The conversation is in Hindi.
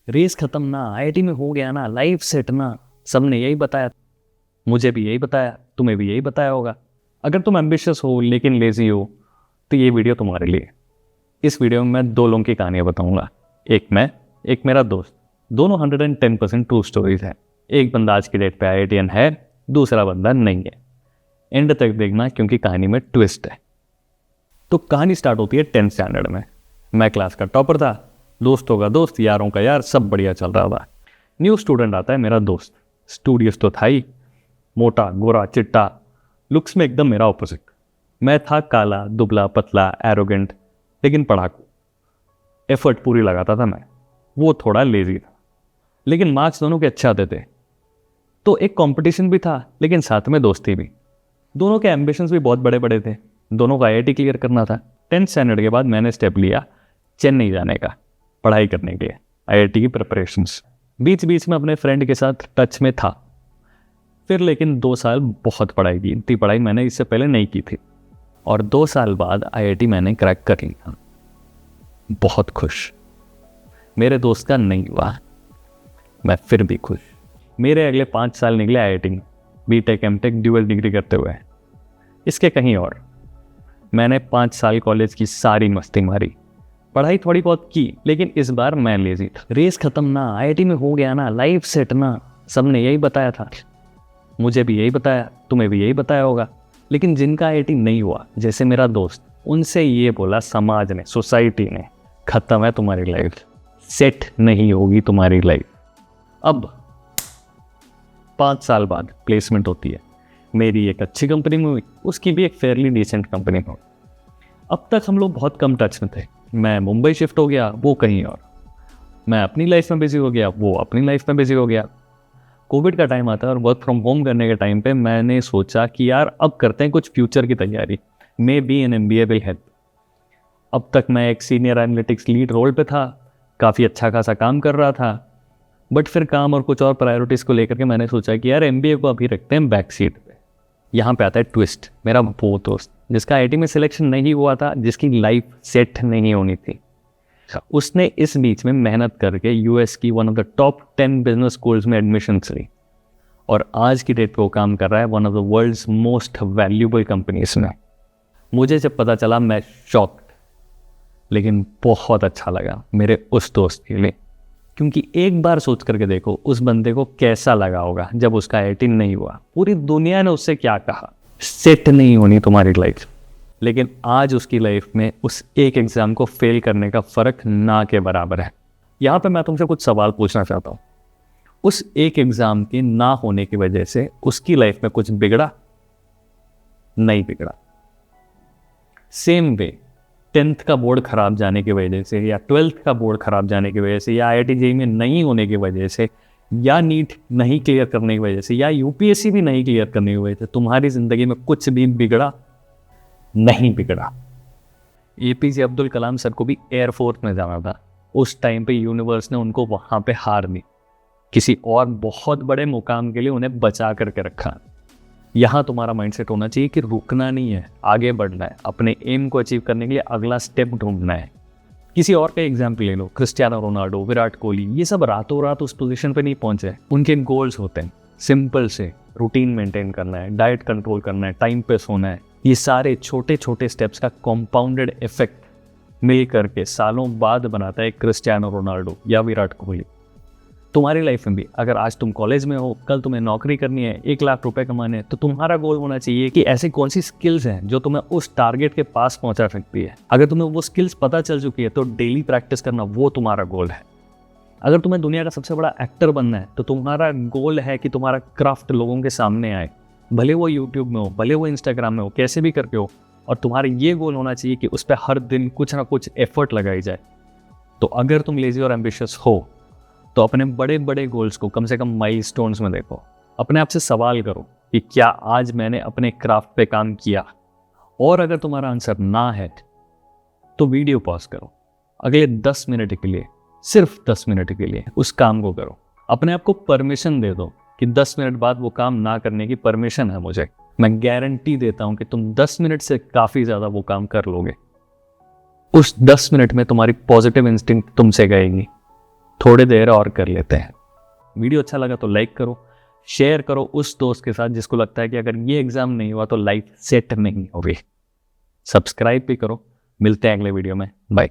रेस खत्म ना, आईआईटी में हो गया ना, लाइफ सेट ना, सबने यही बताया, मुझे भी यही बताया, तुम्हें भी यही बताया होगा। अगर तुम एम्बिशियस हो लेकिन लेजी हो तो ये वीडियो तुम्हारे लिए। इस वीडियो में मैं 2 लोगों की कहानियां बताऊंगा, एक मैं, एक मेरा दोस्त। दोनों 110% ट्रू स्टोरीज हैं। एक बंदा आज की डेट पे आईआईटीएन है, दूसरा बंदा नहीं है। एंड तक देखना क्योंकि कहानी में ट्विस्ट है। तो कहानी स्टार्ट होती है 10th स्टैंडर्ड में। मैं क्लास का टॉपर था, दोस्तों का दोस्त, यारों का यार, सब बढ़िया चल रहा था। न्यू स्टूडेंट आता है मेरा दोस्त। स्टूडियस तो था ही, मोटा गोरा चिट्टा, लुक्स में एकदम मेरा ऑपोजिट। मैं था काला दुबला पतला एरोगेंट लेकिन पढ़ाकू। एफर्ट पूरी लगाता था मैं, वो थोड़ा लेजी था, लेकिन मार्क्स दोनों के अच्छे आते थे। तो एक कंपटीशन भी था लेकिन साथ में दोस्ती भी। दोनों के एम्बिशंस भी बहुत बड़े बड़े थे, दोनों का आईआईटी क्लियर करना था। 10th स्टैंडर्ड के बाद मैंने स्टेप लिया चेन्नई जाने का, पढ़ाई करने के लिए, आईआईटी की प्रिपरेशंस। बीच बीच में अपने फ्रेंड के साथ टच में था। फिर लेकिन 2 साल बहुत पढ़ाई की, इतनी पढ़ाई मैंने इससे पहले नहीं की थी। और 2 साल बाद आईआईटी मैंने क्रैक कर लिया। बहुत खुश। मेरे दोस्त का नहीं हुआ, मैं फिर भी खुश। मेरे अगले 5 साल निकले आईआईटी में, बीटेक एमटेक ड्यूअल डिग्री करते हुए। इसके कहीं और मैंने 5 साल कॉलेज की सारी मस्ती मारी, पढ़ाई थोड़ी बहुत की, लेकिन इस बार मैं लेजी था। रेस खत्म ना, आईआईटी में हो गया ना, लाइफ सेट ना, सबने यही बताया था, मुझे भी यही बताया, तुम्हें भी यही बताया होगा। लेकिन जिनका आईआईटी नहीं हुआ, जैसे मेरा दोस्त, उनसे ये बोला समाज ने, सोसाइटी ने, खत्म है तुम्हारी लाइफ, सेट नहीं होगी तुम्हारी लाइफ। अब 5 साल बाद प्लेसमेंट होती है। मेरी एक अच्छी कंपनी में हुई, उसकी भी एक फेयरली डिसेंट कंपनी में हुई। अब तक हम लोग बहुत कम टच में थे। मैं मुंबई शिफ्ट हो गया, वो कहीं और। मैं अपनी लाइफ में बिजी हो गया, वो अपनी लाइफ में बिजी हो गया। कोविड का टाइम आता है और वर्क फ्रॉम होम करने के टाइम पे मैंने सोचा कि यार अब करते हैं कुछ फ्यूचर की तैयारी, may be an MBA will help. अब तक मैं एक सीनियर एनालिटिक्स लीड रोल पे था, काफ़ी अच्छा खासा काम कर रहा था। बट फिर काम और कुछ और प्रायोरिटीज़ को लेकर के मैंने सोचा कि यार एमबीए को अभी रखते हैं बैक सीट पे। यहाँ पे आता है ट्विस्ट। मेरा वो दोस्त जिसका आईआईटी में सिलेक्शन नहीं हुआ था, जिसकी लाइफ सेट नहीं होनी थी, उसने इस बीच में मेहनत करके यूएस की one of the top 10 business schools में एडमिशन ली और आज की डेट पे वो काम कर रहा है one of the world's most valuable companies में। मुझे जब पता चला मैं शॉक्ड, लेकिन बहुत अच्छा लगा मेरे उस दोस्त के लिए, क्योंकि एक बार सोच करके देखो उस बंदे को कैसा लगा होगा जब उसका आईआईटी नहीं हुआ। पूरी दुनिया ने उससे क्या कहा, सेट नहीं होनी तुम्हारी लाइफ। लेकिन आज उसकी लाइफ में उस एक एग्जाम को फेल करने का फर्क ना के बराबर है। यहाँ पे मैं तुमसे कुछ सवाल पूछना चाहता हूँ। उस एक एग्जाम के ना होने की वजह से उसकी लाइफ में कुछ बिगड़ा? नहीं बिगड़ा। सेम वे 10th का बोर्ड खराब जाने की वजह से, या 12th का बोर्ड खराब जाने की वजह से, या आईआईटी जेईई में नहीं होने की वजह से, या नीट नहीं क्लियर करने की वजह से, या यूपीएससी भी नहीं क्लियर करने की वजह से तुम्हारी जिंदगी में कुछ भी बिगड़ा? नहीं बिगड़ा। एपीजे अब्दुल कलाम सर को भी एयरफोर्स में जाना था। उस टाइम पे यूनिवर्स ने उनको वहां पे हार दी, किसी और बहुत बड़े मुकाम के लिए उन्हें बचा करके रखा। यहाँ तुम्हारा माइंडसेट होना चाहिए कि रुकना नहीं है, आगे बढ़ना है, अपने एम को अचीव करने के लिए अगला स्टेप ढूंढना है। किसी और का एग्जाम्पल ले लो, क्रिस्टियानो रोनाल्डो, विराट कोहली, ये सब रातों रात उस पोजीशन पे नहीं पहुंचे। उनके गोल्स होते हैं सिंपल से, रूटीन मेंटेन करना है, डाइट कंट्रोल करना है, टाइम पे सोना है। ये सारे छोटे छोटे स्टेप्स का कॉम्पाउंडेड इफेक्ट मिल करके सालों बाद बनाता है क्रिस्टियानो रोनाल्डो या विराट कोहली। तुम्हारी लाइफ में भी अगर आज तुम कॉलेज में हो, कल तुम्हें नौकरी करनी है, 1 लाख रुपए कमाने हैं, तो तुम्हारा गोल होना चाहिए कि ऐसी कौन सी स्किल्स हैं जो तुम्हें उस टारगेट के पास पहुंचा सकती है। अगर तुम्हें वो स्किल्स पता चल चुकी है तो डेली प्रैक्टिस करना, वो तुम्हारा गोल है। अगर तुम्हें दुनिया का सबसे बड़ा एक्टर बनना है तो तुम्हारा गोल है कि तुम्हारा क्राफ्ट लोगों के सामने आए, भले वो यूट्यूब में हो, भले वो इंस्टाग्राम में हो, कैसे भी करके हो। और तुम्हारा ये गोल होना चाहिए कि उस पर हर दिन कुछ ना कुछ एफर्ट लगाई जाए। तो अगर तुम लेजी और एम्बिशियस हो तो अपने बड़े बड़े गोल्स को कम से कम माइलस्टोन्स में देखो। अपने आप से सवाल करो कि क्या आज मैंने अपने क्राफ्ट पे काम किया। और अगर तुम्हारा आंसर ना है तो वीडियो पॉज करो, अगले 10 मिनट के लिए, सिर्फ 10 मिनट के लिए उस काम को करो। अपने आप को परमिशन दे दो कि 10 मिनट बाद वो काम ना करने की परमिशन है मुझे। मैं गारंटी देता हूं कि तुम 10 मिनट से काफी ज्यादा वो काम कर लोगे। उस 10 मिनट में तुम्हारी पॉजिटिव इंस्टिंक्ट तुमसे गएगी, थोड़ी देर और कर लेते हैं। वीडियो अच्छा लगा तो लाइक करो, शेयर करो उस दोस्त के साथ जिसको लगता है कि अगर ये एग्ज़ाम नहीं हुआ तो लाइफ सेट नहीं होगी। सब्सक्राइब भी करो। मिलते हैं अगले वीडियो में। बाय।